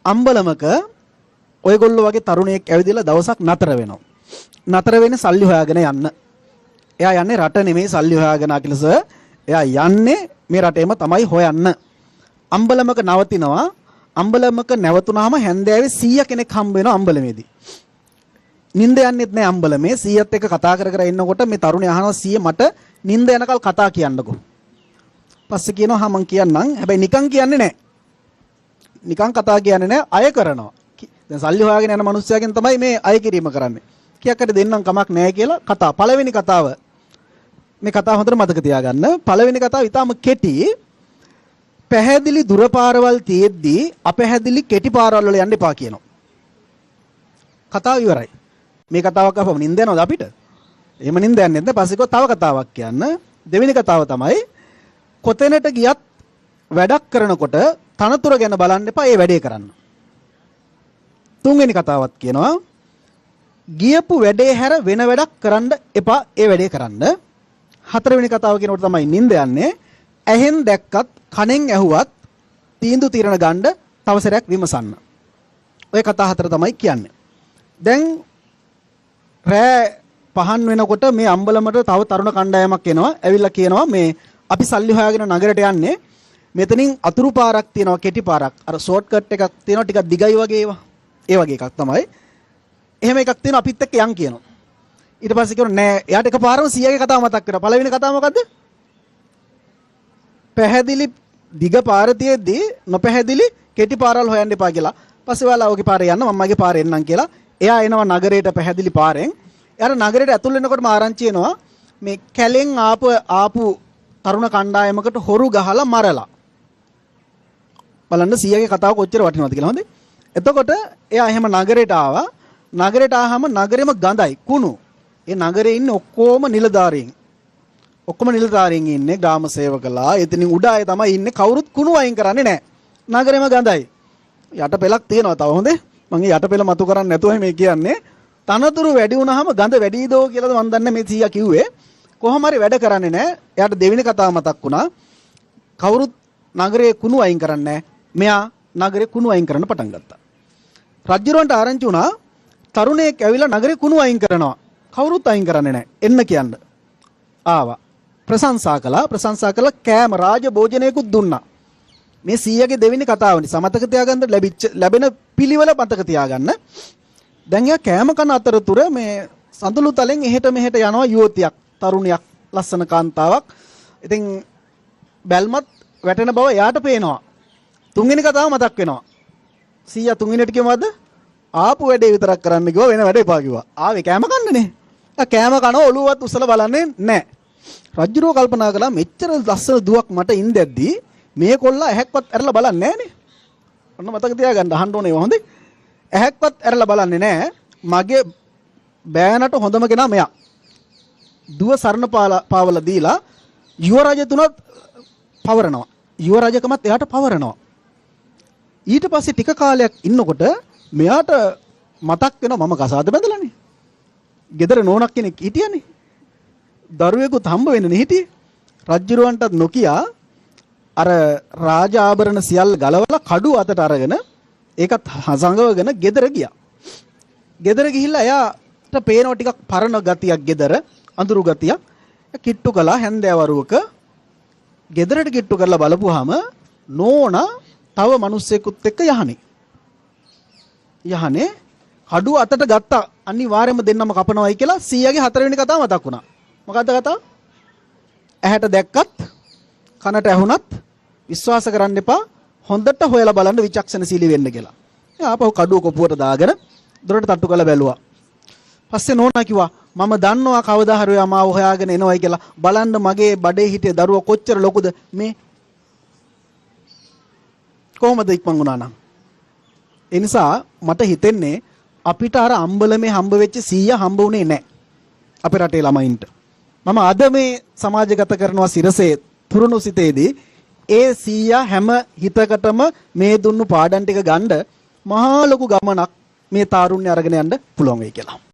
අම්බලමක ඔයගොල්ලෝ වගේ තරුණයෙක් ඇවිදලා දවසක් නතර වෙනවා. නතර වෙන්නේ සල්ලි හොයාගෙන යන්න. එයා යන්නේ රට නෙමෙයි සල්ලි හොයාගෙන අකිලස. එයා යන්නේ මේ රටේම තමයි හොයන්න. අම්බලමක නවතිනවා. අම්බලමක නැවතුනහම හැන්දෑවේ 100 කෙනෙක් හම්බ වෙනවා අම්බලමේදී. නිින්ද යන්නෙත් නෑ අම්බලමේ 100ත් එක්ක කතා කර කර ඉන්නකොට මේ තරුණයා අහනවා 100 මට නිින්ද යනකල් කතා කියන්නකෝ. පස්සේ කියනවා හා මං කියන්නම්. හැබැයි නිකන් කියන්නේ නෑ. නිකන් කතා කියන්නේ නෑ අය කරනවා. දැන් සල්ලි හොයාගෙන යන මිනිස්සයාගෙන් තමයි මේ අය කිරීම කරන්නේ. කීයකට දෙන්නම් කමක් නෑ කියලා කතා. පළවෙනි කතාව. මේ කතාව හොඳට මතක තියාගන්න. පළවෙනි කතාව ඊටාම කෙටි. පැහැදිලි දුර පාරවල් තියෙද්දී අපැහැදිලි කෙටි පාරවල් වල යන්න එපා කියනවා. කතාව ඉවරයි. මේ කතාවක් අහපම නින්ද යනවද අපිට? එහෙම නින්ද යන්නේ නැත්නම් පස්සේ තව කතාවක් කියන්න. දෙවෙනි කතාව තමයි කොතැනට ගියත් වැඩක් කරනකොට තනතුර ගැන බලන්න එපා ඒ වැඩේ කරන්න. තුන්වෙනි කතාවත් කියනවා ගියපු වැඩේ හැර වෙන වැඩක් කරන්න එපා ඒ වැඩේ කරන්න. හතරවෙනි කතාව කියනකොට තමයි නින්ද යන්නේ. ඇහෙන් දැක්කත් කනෙන් ඇහුවත් තීන්දුව తీරන ගන්න තව සැරයක් විමසන්න. ඔය කතා හතර තමයි කියන්නේ. දැන් රෑ පහන් වෙනකොට මේ අම්බලමට තව තරුණ කණ්ඩායමක් එනවා. ඇවිල්ලා කියනවා මේ අපි සල්ලි හොයාගෙන නගරයට යන්නේ. මෙතනින් අතුරු පාරක් තියෙනවා කෙටි පාරක්. අර ෂෝට් කට් එකක් තියෙනවා ටිකක් දිගයි වගේ ඒවා. ඒ වගේ එකක් තමයි. එහෙම එකක් තියෙනවා අපිත් එක්ක යන් කියනවා. ඊට පස්සේ කියනවා නෑ එයාට එකපාරම 100ගේ කතාව මතක් වෙනවා. පළවෙනි කතාව මොකද්ද? පැහැදිලි දිග පාර තියෙද්දී නොපැහැදිලි කෙටි පාරවල් හොයන්න එපා කියලා. පස්සේ ඔයාලා ඔගේ පාරේ යන්න මම මගේ පාරේ එන්නම් කියලා. එයා එනවා නගරයට පැහැදිලි පාරෙන්. එයාට නගරයට ඇතුල් වෙනකොටම ආරංචි එනවා මේ කැලෙන් ආපු තරුණ කණ්ඩායමකට හොරු ගහලා මරලා. බලන්න 100ගේ කතාව කොච්චර වටිනවද කියලා හොඳේ. එතකොට එයා එහෙම නගරයට ආවා. නගරයට ආවම නගරෙම ගඳයි කුණු. ඒ නගරේ ඉන්නේ ඔක්කොම නිලධාරීන්. ඔක්කොම නිලධාරීන් ඉන්නේ ග්‍රාම සේවකලා. එතනින් උඩ අය තමයි ඉන්නේ. කවුරුත් කුණු අයින් කරන්නේ නැහැ. නගරෙම ගඳයි. යට පෙලක් තියෙනවා තව හොඳේ. මම යට පෙල මතු කරන්නේ නැතුව මේ කියන්නේ. තනතුරු වැඩි වුණාම ගඳ වැඩි දෝ කියලාද මම දන්නේ මේ 100 කිව්වේ. කොහොම හරි වැඩ කරන්නේ නැහැ. එයාට දෙවෙනි කතාව මතක් වුණා. කවුරුත් නගරේ කුණු අයින් කරන්නේ නැහැ. මෙයා නගරේ කුණු අයින් කරන්න පටන් ගත්තා. රජුරවන්ට ආරංචි වුණා තරුණයෙක් ඇවිල්ලා නගරේ කුණු අයින් කරනවා. කවුරුත් අයින් කරන්නේ නැහැ. එන්න කියන්න. ආවා. ප්‍රශංසා කළා කෑම රාජ භෝජනයකුත් දුන්නා. මේ 100ගේ දෙවෙනි කතාවනේ සමතක තියාගන්න ලැබෙන පිළිවෙල මතක තියාගන්න. දැන් යා කෑම කන අතරතුර මේ සඳලු තලෙන් එහෙට මෙහෙට යනවා යුවතියක්, තරුණියක්, ලස්සන කාන්තාවක්. ඉතින් බැල්මත් වැටෙන බව එයාට පේනවා. තුන්වෙනි කතාව මතක් වෙනවා. 100 තුන්වෙනිට කිව්වද? ආපු වැඩේ විතරක් කරන්න කිව්වා වෙන වැඩ එපා කිව්වා. ආවේ කෑම කන්නනේ. කෑම කන ඔළුවවත් උස්සලා බලන්නේ නැහැ. රජුරෝ කල්පනා කළා මෙච්චර ලස්සන දුවක් මට ඉඳද්දී මේ කොල්ලා ඇහැක්වත් ඇරලා බලන්නේ නැහනේ. ඔන්න මතක තියාගන්න අහන්න ඕනේ හොඳේ. ඇහැක්වත් ඇරලා බලන්නේ නැහැ. මගේ බෑනට හොඳම කෙනා මෙයා. දුව සරණ පාවල දීලා යුවරජතුණත් පවරනවා. යුවරජකමත් එයාට පවරනවා. ඊට පස්සේ ටික කාලයක් ඉන්නකොට මෙයාට මතක් වෙනවා මම කසාද බැඳලානේ. ගෙදර නෝනක් කෙනෙක් හිටියනේ. දරුවෙකුත් හම්බ වෙන්නේ හිටියේ. රජුරවන්ටත් නොකියා අර රාජ ආභරණ සියල්ල ගලවලා කඩුව අතට අරගෙන ඒකත් හසංගවගෙන ගෙදර ගියා. ගෙදර ගිහිල්ලා එයාට පේනවා ටිකක් පරණ ගතියක් ගෙදර, අඳුරු ගතියක්. කිට්ටු කළා හැන්දෑවරුවක. ගෙදරට කිට්ටු කරලා බලපුවාම නෝනා තව මිනිස්සෙකුත් එක්ක යහනේ කඩුව අතට ගත්තා. අනිවාර්යයෙන්ම දෙන්නම කපනවයි කියලා 100ගේ 4 වෙනි කතාව මතක් වුණා. මොකද්ද කතාව? ඇහැට දැක්කත් කනට ඇහුණත් විශ්වාස කරන්න එපා. හොඳට හොයලා බලන්න විචක්ෂණශීලී වෙන්න කියලා. එයා ආපහු කඩුව කොපුවට දාගෙන දොරට තට්ටු කරලා බැලුවා. පස්සේ නෝනා කිව්වා මම දන්නවා කවදා හරි ඔයා මාව හොයාගෙන එනවයි කියලා. බලන්න මගේ බඩේ හිටිය දරුවා කොච්චර ලොකුද මේ. කොහොමද ඉක්මන් වුණා නම්? ඒ නිසා මට හිතෙන්නේ අපිට අර අම්බලමේ හම්බ වෙච්ච 100 හම්බ වුණේ නැහැ. අපේ රටේ ළමයින්ට. මම අද මේ සමාජගත කරනවා සිරසේ තුරුණු සිතේදී ඒ 100 හැම හිතකටම මේ දුන්නු පාඩම් ටික ගන්න මහා ලොකු ගමනක් මේ තාරුණ්‍ය අරගෙන යන්න පුළුවන් වෙයි කියලා.